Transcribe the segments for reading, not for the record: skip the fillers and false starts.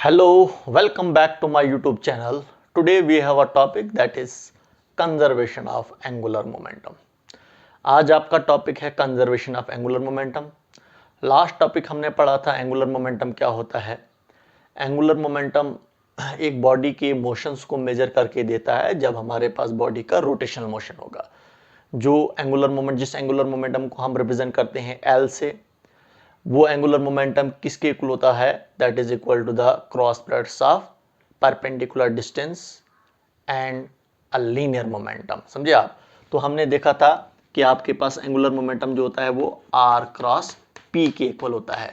Hello, welcome back to my YouTube channel. Today we have a topic that is conservation of angular momentum. आज आपका topic है conservation of angular momentum. Last topic हमने पढ़ा था angular momentum क्या होता है। एंगुलर मोमेंटम एक बॉडी के मोशंस को मेजर करके देता है जब हमारे पास बॉडी का रोटेशनल मोशन होगा। जो एंगुलर मोमेंट जिस एंगुलर मोमेंटम को हम रिप्रेजेंट करते हैं एल से, वो एंगुलर मोमेंटम किसके इक्वल होता है? That is equal to the cross products of perpendicular distance and a linear momentum. समझे आप? तो हमने देखा था कि आपके पास एंगुलर मोमेंटम जो होता है वो आर क्रॉस पी के इक्वल होता है।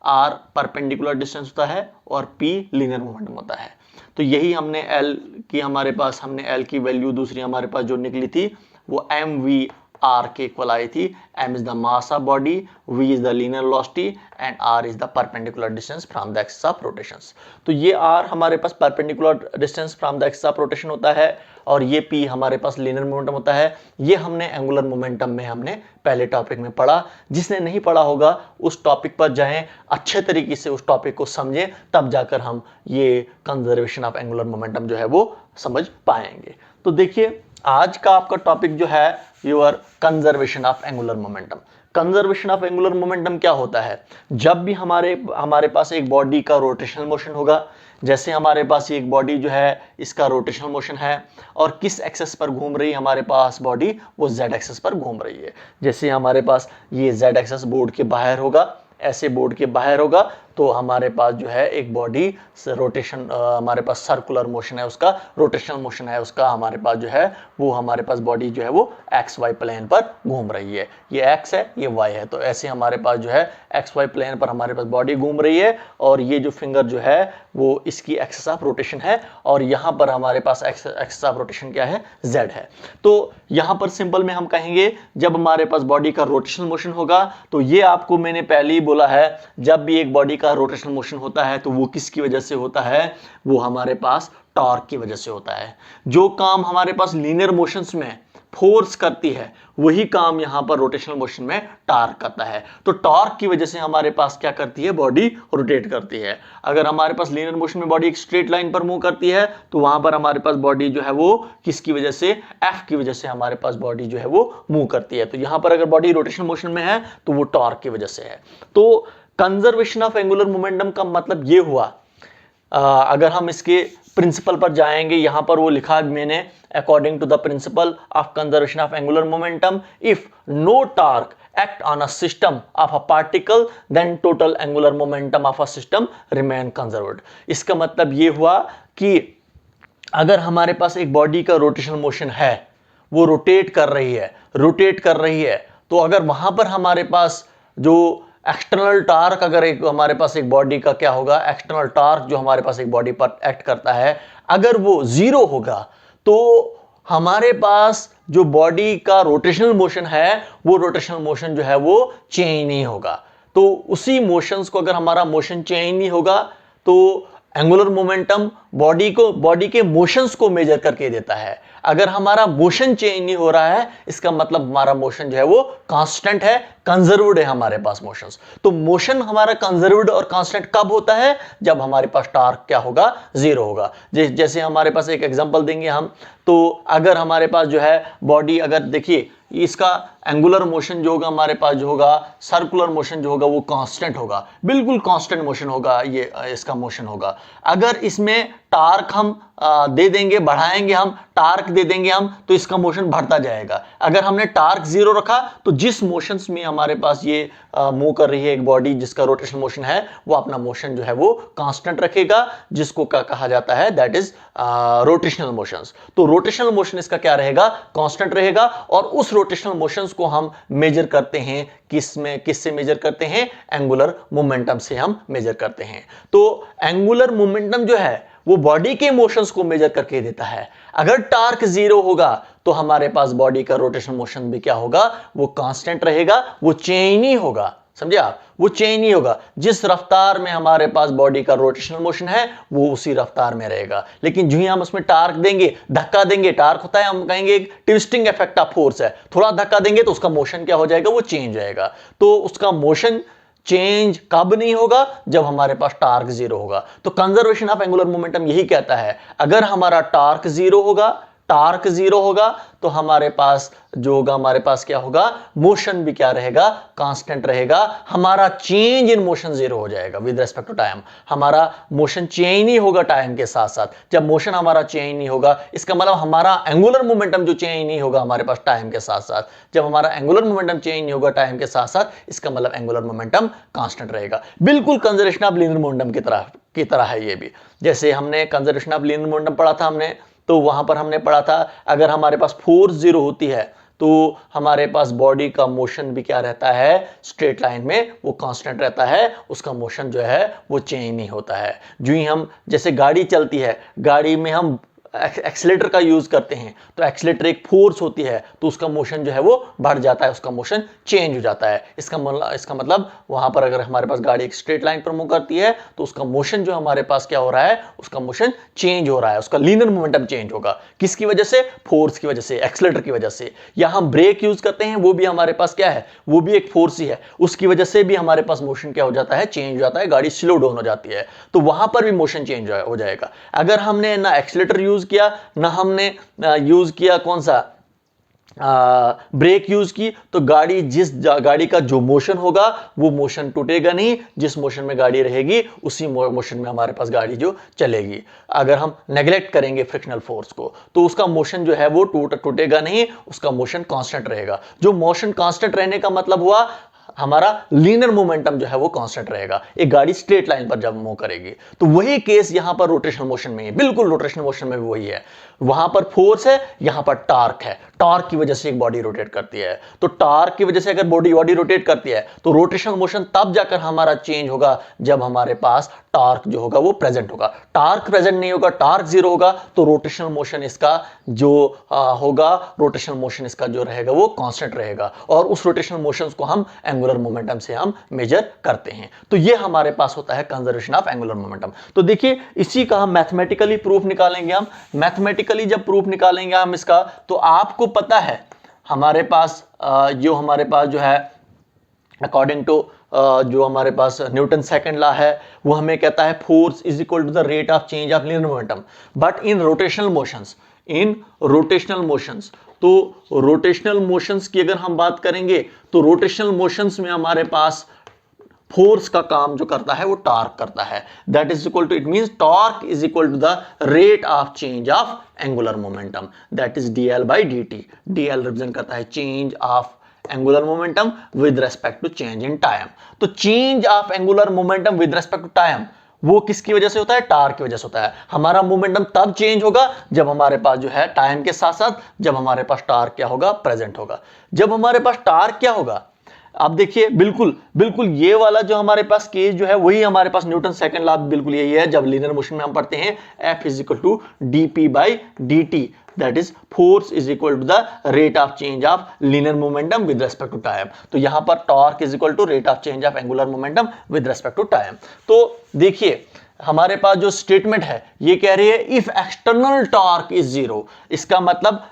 आर परपेंडिकुलर डिस्टेंस होता है और पी लीनियर मोमेंटम होता है। तो यही हमने एल की हमने एल की वैल्यू दूसरी हमारे पास जो निकली थी वो एम वी आर के इक्वल आई थी। m is the mass of body, v is the linear velocity and r is the perpendicular distance from the axis of rotations। तो ये r हमारे पास perpendicular distance from the axis of rotation होता है और ये p हमारे पास linear momentum होता है। ये हमने angular momentum में हमने पहले टॉपिक में पढ़ा। जिसने नहीं पढ़ा होगा उस टॉपिक पर जाएं, अच्छे तरीके से उस टॉपिक को समझें, तब जाकर हम ये कंजर्वेशन ऑफ एंगुलर मोमेंटम जो है वो समझ पाएंगे। तो देखिए आज का आपका टॉपिक जो है your conservation of angular momentum. Conservation of angular momentum क्या होता है? जब भी हमारे पास एक बॉडी का रोटेशनल मोशन होगा, जैसे हमारे पास एक बॉडी जो है इसका रोटेशनल मोशन है और किस एक्सेस पर घूम रही है हमारे पास बॉडी, वो जेड एक्सेस पर घूम रही है। जैसे हमारे पास ये जेड एक्सेस बोर्ड के बाहर होगा, ऐसे बोर्ड के बाहर होगा, तो हमारे पास जो है एक बॉडी रोटेशन हमारे पास सर्कुलर मोशन है, उसका रोटेशनल मोशन है, उसका हमारे पास जो है वो हमारे पास बॉडी जो है वो एक्स वाई प्लेन पर घूम रही है। ये एक्स है, ये वाई है, तो ऐसे हमारे पास जो है एक्स वाई प्लेन पर हमारे पास बॉडी घूम रही है और ये जो फिंगर जो है वो इसकी एक्सिस ऑफ रोटेशन है और यहाँ पर हमारे पास एक्सिस ऑफ रोटेशन क्या है? जेड है। तो यहाँ पर सिंपल में हम कहेंगे जब हमारे पास बॉडी का रोटेशनल मोशन होगा, तो ये आपको मैंने पहले ही बोला है, जब भी एक बॉडी का रोटेशनल मोशन होता है तो वो किसकी वजह से होता है? वो हमारे पास टॉर्क की वजह से होता है। जो काम हमारे पास लीनियर मोशंस में फोर्स करती है वही काम यहां पर रोटेशनल मोशन में टॉर्क करता है। तो टॉर्क की वजह से हमारे पास क्या करती है? बॉडी रोटेट करती है। अगर हमारे पास लीनियर मोशन में बॉडी एक स्ट्रेट लाइन पर मूव करती है तो वहां पर हमारे पास बॉडी जो है वो किसकी वजह से? एफ की वजह से हमारे पास बॉडी जो है वो मूव करती है। तो यहां पर अगर बॉडी रोटेशनल मोशन में है तो वो टॉर्क की वजह से है। तो कंजर्वेशन ऑफ एंगुलर मोमेंटम का मतलब ये हुआ, अगर हम इसके प्रिंसिपल पर जाएंगे, यहां पर वो लिखा मैंने, according to the principle of conservation of angular momentum, if no torque act on a system of a particle then total angular momentum of a system remain conserved। इसका मतलब ये हुआ कि अगर हमारे पास एक बॉडी का रोटेशनल मोशन है, वो रोटेट कर रही है, तो अगर वहां पर हमारे पास जो एक्सटर्नल टार्क, अगर एक हमारे पास एक बॉडी का क्या होगा? एक्सटर्नल टार्क जो हमारे पास एक बॉडी पर एक्ट करता है, अगर वो जीरो होगा तो हमारे पास जो बॉडी का रोटेशनल मोशन है वो रोटेशनल मोशन जो है वो चेंज नहीं होगा। तो उसी मोशंस को, अगर हमारा मोशन चेंज नहीं होगा तो एंगुलर मोमेंटम बॉडी के मोशंस को मेजर करके देता है। अगर हमारा मोशन चेंज नहीं हो रहा है, इसका मतलब हमारा मोशन जो है वो कांस्टेंट है, कंजर्व्ड है हमारे पास मोशंस। तो मोशन हमारा कंजर्व्ड और कांस्टेंट कब होता है? जब हमारे पास टॉर्क क्या होगा? जीरो होगा। जैसे हमारे पास एक एग्जांपल देंगे हम, तो अगर हमारे पास जो है बॉडी, अगर देखिए इसका एंगुलर मोशन जो होगा हमारे पास जो होगा, सर्कुलर मोशन जो होगा वो कांस्टेंट होगा, बिल्कुल कांस्टेंट मोशन होगा, ये इसका मोशन होगा। अगर इसमें टार्क हम दे देंगे, बढ़ाएंगे हम, टार्क दे देंगे हम, तो इसका मोशन बढ़ता जाएगा। अगर हमने टार्क जीरो रखा तो जिस मोशंस में हमारे पास ये मूव कर रही है एक बॉडी जिसका रोटेशनल मोशन है, वो अपना मोशन जो है वो कांस्टेंट रखेगा, जिसको क्या कहा जाता है? That is rotational motions. तो रोटेशनल मोशन इसका क्या रहेगा? कांस्टेंट रहेगा। और उस रोटेशनल मोशंस को हम मेजर करते हैं किससे मेजर करते हैं? एंगुलर मोमेंटम से हम मेजर करते हैं। तो एंगुलर मोमेंटम जो है वो बॉडी के मोशंस को मेजर करके देता है। अगर टार्क जीरो होगा तो हमारे पास बॉडी का रोटेशनल मोशन भी क्या होगा? वो कांस्टेंट रहेगा, वो चेंज नहीं होगा। समझे आप? वो चेंज नहीं होगा। जिस रफ्तार में हमारे पास बॉडी का रोटेशनल मोशन है वो उसी रफ्तार में रहेगा। लेकिन जो ही हम उसमें टार्क देंगे, धक्का देंगे, टार्क होता है, हम कहेंगे एक ट्विस्टिंग इफेक्ट ऑफ फोर्स है, थोड़ा धक्का देंगे तो उसका मोशन क्या हो जाएगा? वो चेंज हो जाएगा। तो उसका मोशन चेंज कब नहीं होगा? जब हमारे पास टार्क जीरो होगा। तो कंजर्वेशन ऑफ एंगुलर मोमेंटम यही कहता है, अगर हमारा टार्क जीरो होगा तो हमारे पास जो होगा, हमारे पास क्या होगा, मोशन भी क्या रहेगा, कांस्टेंट रहेगा। हमारा चेंज इन मोशन जीरो हो जाएगा विद रिस्पेक्ट टू टाइम। हमारा मोशन चेंज नहीं होगा टाइम के साथ साथ। जब मोशन हमारा चेंज नहीं होगा, इसका मतलब हमारा एंगुलर मोमेंटम जो चेंज नहीं होगा हमारे पास टाइम के साथ साथ। जब हमारा एंगुलर मोमेंटम चेंज नहीं होगा टाइम के साथ साथ, इसका मतलब एंगुलर मोमेंटम कांस्टेंट रहेगा। बिल्कुल कंजर्वेशन ऑफ लीनियर मोमेंटम की तरह है ये भी। जैसे हमने कंजर्वेशन ऑफ लीनियर मोमेंटम पढ़ा था हमने, तो वहां पर हमने पढ़ा था अगर हमारे पास फोर्स जीरो होती है तो हमारे पास बॉडी का मोशन भी क्या रहता है, स्ट्रेट लाइन में वो कांस्टेंट रहता है, उसका मोशन जो है वो चेंज नहीं होता है। जो ही हम, जैसे गाड़ी चलती है, गाड़ी में हम एक्सीलेटर का यूज करते हैं, तो एक्सीलेटर एक फोर्स होती है, तो उसका मोशन जो है वो बढ़ जाता है, उसका मोशन चेंज हो जाता है। इसका मतलब वहां पर अगर हमारे पास गाड़ी एक स्ट्रेट लाइन पर मूव करती है तो उसका मोशन जो हमारे पास क्या हो रहा है, उसका मोशन चेंज हो रहा है, उसका लीनियर मोमेंटम चेंज होगा। किसकी वजह से? फोर्स की वजह से, एक्सीलेटर की वजह से। या हम ब्रेक यूज करते हैं, वो भी हमारे पास क्या है, वो भी एक फोर्स ही है, उसकी वजह से भी हमारे पास मोशन क्या हो जाता है, चेंज हो जाता है, गाड़ी स्लो डाउन हो जाती है, तो वहां पर भी मोशन चेंज हो जाएगा। अगर हमने ना एक्सीलेटर यूज किया, ना हमने यूज किया कौन सा, ब्रेक यूज की, तो गाड़ी का जो मोशन होगा वो मोशन टूटेगा नहीं। जिस मोशन में गाड़ी रहेगी उसी मोशन में हमारे पास गाड़ी जो चलेगी। अगर हम नेग्लेक्ट करेंगे फ्रिक्शनल फोर्स को तो उसका मोशन जो है वो टूटेगा नहीं, उसका मोशन कांस्टेंट रहेगा। जो मोशन कांस्टेंट रहने का मतलब हुआ हमारा लीनियर मोमेंटम जो है वो कांस्टेंट रहेगा। एक गाड़ी स्ट्रेट लाइन पर जब मूव करेगी, तो वही केस यहां पर रोटेशनल मोशन में है, बिल्कुल रोटेशनल मोशन में भी वही है। वहां पर फोर्स है, यहां पर टार्क है, टार्क की वजह से एक बॉडी रोटेट करती है। तो टार्क की वजह से अगर बॉडी रोटेट करती है तो रोटेशनल मोशन तब जाकर हमारा चेंज होगा जब हमारे पास टार्क जो होगा वो प्रेजेंट होगा। टार्क प्रेजेंट नहीं होगा, टार्क जीरो होगा, तो रोटेशनल मोशन इसका जो होगा, रोटेशनल मोशन इसका जो रहेगा वो कांस्टेंट रहेगा, और उस रोटेशनल मोशंस को हम एंगुलर मोमेंटम से हम मेजर करते हैं। तो ये हमारे पास होता है कंजर्वेशन ऑफ एंगुलर मोमेंटम। तो देखिए इसी का हम मैथमेटिकली प्रूफ निकालेंगे। हम मैथमेटिकली जब प्रूफ निकालेंगे हम इसका, तो आपको पता है हमारे पास जो है अकॉर्डिंग टू जो हमारे पास न्यूटन सेकंड लॉ है, वो हमें कहता है force is equal to the rate of change of linear momentum. But in rotational motions, तो रोटेशनल मोशंस की अगर हम बात करेंगे तो रोटेशनल मोशंस में हमारे पास फोर्स का काम जो करता है वो टार्क करता है। That is equal to, it means torque is equal to the rate of change of angular momentum, that is dl by dt। dl represent करता है change of angular momentum with respect to change in time. तो change of angular momentum with respect to time वो किसकी वजह से होता है? Torque की वजह से होता है। हमारा मोमेंटम तब चेंज होगा जब हमारे पास जो है टाइम के साथ साथ जब हमारे पास टार्क क्या होगा, प्रेजेंट होगा। जब हमारे पास टार्क क्या होगा, अब देखिए बिल्कुल ये वाला जो हमारे पास केस जो है वही हमारे पास न्यूटन सेकंड लॉ बिल्कुल यही है। जब लीनियर मोशन में हम पढ़ते हैं F is equal to dp by dt, that is force is equal to the rate of change of linear momentum with respect to time. तो यहां पर torque is equal to rate of change of angular momentum with respect to time. तो देखिए हमारे पास जो statement है ये कह रही है if external torque is zero. इसका मतलब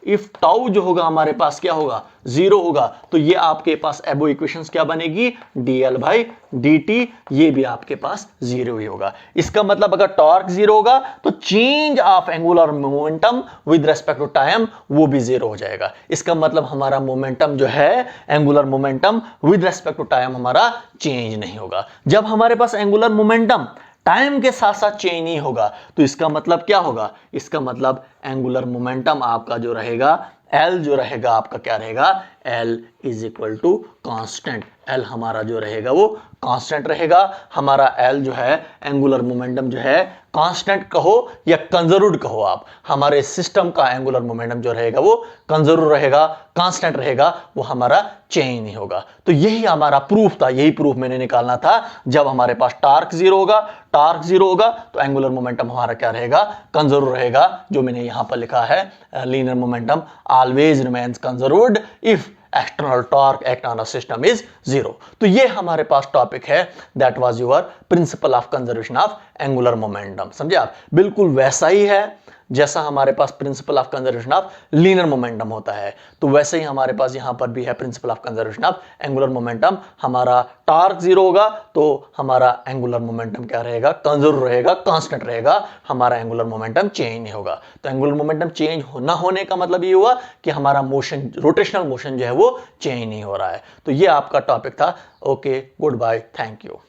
इफ टाउ जो होगा हमारे पास क्या होगा, जीरो होगा, तो ये आपके पास एबो इक्वेशंस क्या बनेगी, dl भाई dt, ये भी आपके पास जीरो ही होगा। इसका मतलब अगर टॉर्क जीरो होगा तो change of angular momentum with respect to time वो भी जीरो हो जाएगा। इसका मतलब हमारा मोमेंटम जो है, angular momentum with respect to time हमारा चेंज नहीं होगा। जब हमारे पास एंगुलर मोमेंटम टाइम के साथ साथ चेंज नहीं होगा तो इसका मतलब क्या होगा, इसका मतलब एंगुलर मोमेंटम आपका जो रहेगा, L जो रहेगा आपका क्या रहेगा, L is equal to constant. L हमारा जो रहेगा वो कांस्टेंट रहेगा। हमारा L जो है एंगुलर मोमेंटम जो है कांस्टेंट कहो या कंजर्व्ड कहो आप, हमारे सिस्टम का एंगुलर मोमेंटम जो रहेगा वो कंजर्व रहेगा, कांस्टेंट रहेगा, वो हमारा चेंज नहीं होगा। तो यही हमारा प्रूफ था, यही प्रूफ मैंने निकालना था। जब हमारे पास टार्क जीरो होगा तो एंगुलर मोमेंटम हमारा क्या रहेगा, कंजर्व रहेगा। जो मैंने यहां पर लिखा है linear momentum always remains conserved if external torque act on a system is zero. तो ये हमारे पास टॉपिक है, that was your principle of conservation of angular momentum. समझे आप, बिल्कुल वैसा ही है जैसा हमारे पास principle of conservation of linear momentum होता है, तो वैसे ही हमारे पास यहां पर भी है principal of conservation of angular momentum. हमारा टॉर्क जीरो होगा तो हमारा एंगुलर मोमेंटम क्या रहेगा, कंजर्व रहेगा, कांस्टेंट रहेगा, हमारा एंगुलर मोमेंटम चेंज नहीं होगा। तो एंगुलर मोमेंटम चेंज ना होने का मतलब ये हुआ कि हमारा मोशन, रोटेशनल मोशन जो है वो चेंज नहीं हो रहा है। तो ये आपका टॉपिक था। Okay, goodbye, thank you.